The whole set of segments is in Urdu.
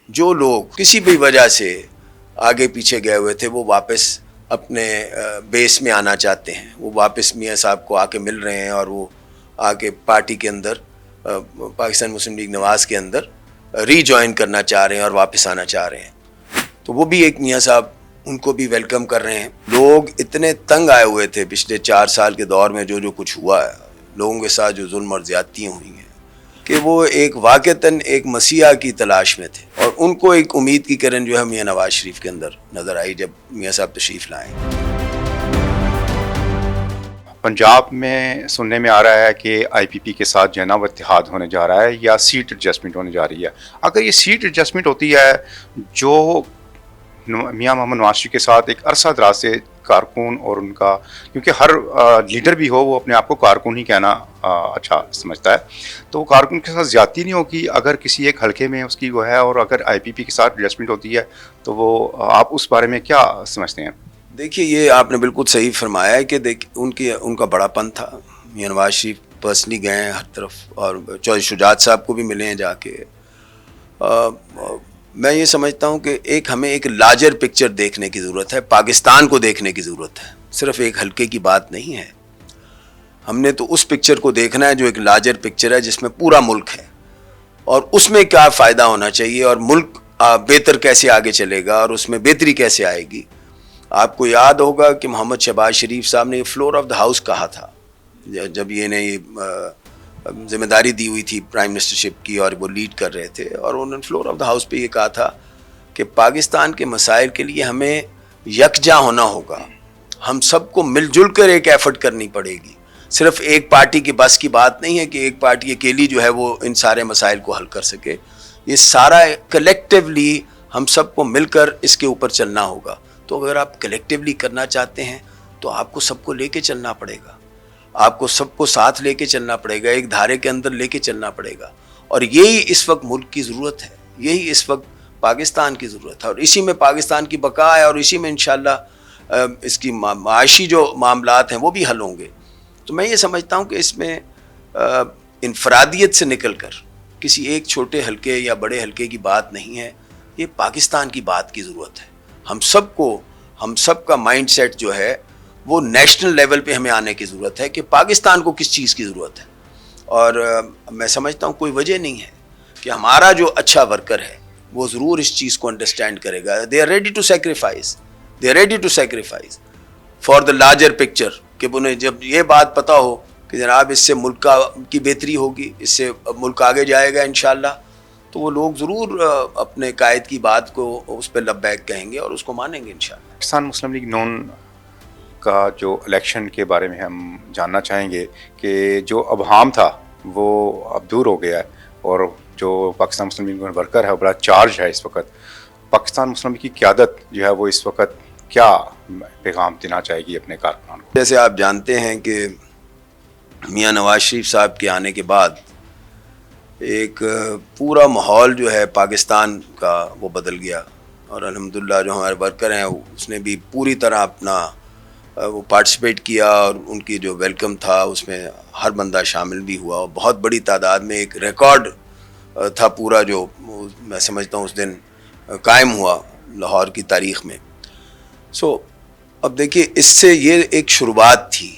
جو لوگ کسی بھی وجہ سے آگے پیچھے گئے ہوئے تھے وہ واپس اپنے بیس میں آنا چاہتے ہیں، وہ واپس میاں صاحب کو آ کے مل رہے ہیں اور وہ آ کے پارٹی کے اندر پاکستان مسلم لیگ نواز کے اندر ری جوائن کرنا چاہ رہے ہیں اور واپس آنا چاہ رہے ہیں، تو وہ بھی ایک میاں صاحب ان کو بھی ویلکم کر رہے ہیں۔ لوگ اتنے تنگ آئے ہوئے تھے پچھلے 4 سال کے دور میں، جو کچھ ہوا ہے، لوگوں کے ساتھ جو ظلم اور زیادتیاں ہوئی ہیں، کہ وہ ایک واقعتاً ایک مسیحا کی تلاش میں تھے، اور ان کو ایک امید کی کرن جو ہے میاں نواز شریف کے اندر نظر آئی جب میاں صاحب تشریف لائیں۔ پنجاب میں سننے میں آ رہا ہے کہ آئی پی پی کے ساتھ جو ہے نا وہ اتحاد ہونے جا رہا ہے یا سیٹ ایڈجسٹمنٹ ہونے جا رہی ہے۔ اگر یہ سیٹ ایڈجسٹمنٹ ہوتی ہے، جو میاں محمد نواز شریف کے ساتھ ایک عرصہ دراز سے کارکن اور ان کا، کیونکہ ہر لیڈر بھی ہو وہ اپنے آپ کو کارکن ہی کہنا اچھا سمجھتا ہے، تو کارکن کے ساتھ زیادتی نہیں ہوگی اگر کسی ایک حلقے میں اس کی وہ ہے، اور اگر آئی پی پی کے ساتھ ایڈجسٹمنٹ ہوتی ہے تو وہ آپ اس بارے میں کیا سمجھتے ہیں؟ دیکھیے، یہ آپ نے بالکل صحیح فرمایا ہے کہ ان کا بڑا پن تھا۔ میاں نواز شریف پرسنلی گئے ہیں ہر طرف، اور چودھری شجاعت صاحب کو بھی ملے ہیں جا کے۔ میں یہ سمجھتا ہوں کہ ہمیں ایک لارجر پکچر دیکھنے کی ضرورت ہے، پاکستان کو دیکھنے کی ضرورت ہے، صرف ایک حلقے کی بات نہیں ہے۔ ہم نے تو اس پکچر کو دیکھنا ہے جو ایک لارجر پکچر ہے، جس میں پورا ملک ہے، اور اس میں کیا فائدہ ہونا چاہیے، اور ملک بہتر کیسے آگے چلے گا، اور اس میں بہتری کیسے آئے گی۔ آپ کو یاد ہوگا کہ محمد شہباز شریف صاحب نے یہ فلور آف دا ہاؤس کہا تھا جب یہ ذمہ داری دی ہوئی تھی پرائم منسٹرشپ کی، اور وہ لیڈ کر رہے تھے، اور انہوں نے فلور آف دا ہاؤس پہ یہ کہا تھا کہ پاکستان کے مسائل کے لیے ہمیں یکجا ہونا ہوگا، ہم سب کو مل جل کر ایک ایفرٹ کرنی پڑے گی۔ صرف ایک پارٹی کی بس کی بات نہیں ہے کہ ایک پارٹی اکیلی جو ہے وہ ان سارے مسائل کو حل کر سکے، یہ سارا کلیکٹیولی ہم سب کو مل کر اس کے اوپر چلنا ہوگا۔ تو اگر آپ کلیکٹیولی کرنا چاہتے ہیں تو آپ کو سب کو لے کے چلنا پڑے گا، آپ کو سب کو ساتھ لے کے چلنا پڑے گا، ایک دھارے کے اندر لے کے چلنا پڑے گا، اور یہی اس وقت ملک کی ضرورت ہے، یہی اس وقت پاکستان کی ضرورت ہے، اور اسی میں پاکستان کی بقا ہے، اور اسی میں انشاءاللہ اس کی معاشی جو معاملات ہیں وہ بھی حل ہوں گے۔ تو میں یہ سمجھتا ہوں کہ اس میں انفرادیت سے نکل کر کسی ایک چھوٹے حلقے یا بڑے حلقے کی بات نہیں ہے، یہ پاکستان کی بات کی ضرورت ہے۔ ہم سب کا مائنڈ سیٹ جو ہے وہ نیشنل لیول پہ ہمیں آنے کی ضرورت ہے کہ پاکستان کو کس چیز کی ضرورت ہے، اور میں سمجھتا ہوں کوئی وجہ نہیں ہے کہ ہمارا جو اچھا ورکر ہے وہ ضرور اس چیز کو انڈرسٹینڈ کرے گا۔ They are ready to sacrifice for the larger picture, کہ انہیں جب یہ بات پتہ ہو کہ جناب اس سے ملک کی بہتری ہوگی، اس سے ملک آگے جائے گا انشاءاللہ، تو وہ لوگ ضرور اپنے قائد کی بات کو اس پہ لبیک کہیں گے اور اس کو مانیں گے انشاءاللہ۔ پاکستان مسلم لیگ نون کا جو الیکشن کے بارے میں ہم جاننا چاہیں گے کہ جو ابہام تھا وہ اب دور ہو گیا ہے، اور جو پاکستان مسلم لیگ نون ورکر ہے وہ بڑا چارج ہے اس وقت۔ پاکستان مسلم لیگ کی قیادت جو ہے وہ اس وقت کیا پیغام دینا چاہے گی اپنے کارکنان کو؟ جیسے آپ جانتے ہیں کہ میاں نواز شریف صاحب کے آنے کے بعد ایک پورا ماحول جو ہے پاکستان کا وہ بدل گیا، اور الحمدللہ جو ہمارے ورکر ہیں اس نے بھی پوری طرح اپنا وہ پارٹیسپیٹ کیا، اور ان کی جو ویلکم تھا اس میں ہر بندہ شامل بھی ہوا، اور بہت بڑی تعداد میں ایک ریکارڈ تھا پورا، جو میں سمجھتا ہوں اس دن قائم ہوا لاہور کی تاریخ میں۔ اب دیکھیے، اس سے یہ ایک شروعات تھی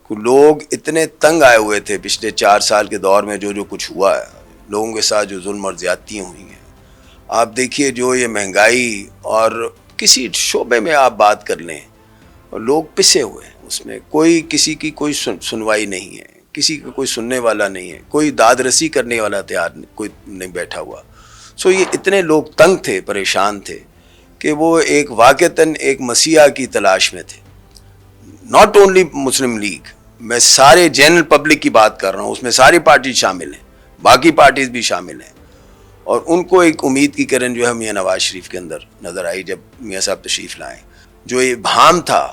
کہ لوگ اتنے تنگ آئے ہوئے تھے پچھلے 4 سال کے دور میں، جو کچھ ہوا ہے، لوگوں کے ساتھ جو ظلم اور زیادتیاں ہوئی ہیں۔ آپ دیکھیے، جو یہ مہنگائی، اور کسی شعبے میں آپ بات کر لیں، لوگ پسے ہوئے ہیں، اس میں کسی کی کوئی سنوائی نہیں ہے، کسی کا کوئی سننے والا نہیں ہے، کوئی داد رسی کرنے والا تیار کوئی نہیں بیٹھا ہوا۔ یہ اتنے لوگ تنگ تھے، پریشان تھے، کہ وہ ایک واقعتاً ایک مسیحا کی تلاش میں تھے۔ ناٹ اونلی مسلم لیگ، میں سارے جنرل پبلک کی بات کر رہا ہوں، اس میں ساری پارٹی شامل ہیں، باقی پارٹیز بھی شامل ہیں، اور ان کو ایک امید کی کرن جو ہے میاں نواز شریف کے اندر نظر آئی جب میاں صاحب تشریف لائیں۔ جو یہ ابہام تھا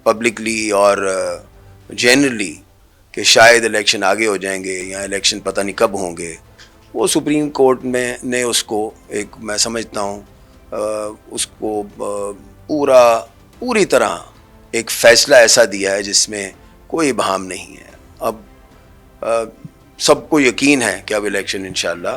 پبلکلی اور جنرلی کہ شاید الیکشن آگے ہو جائیں گے یا الیکشن پتہ نہیں کب ہوں گے، وہ سپریم کورٹ نے اس کو ایک، میں سمجھتا ہوں اس کو پوری طرح ایک فیصلہ ایسا دیا ہے جس میں کوئی ابہام نہیں ہے۔ اب سب کو یقین ہے کہ اب الیکشن انشاءاللہ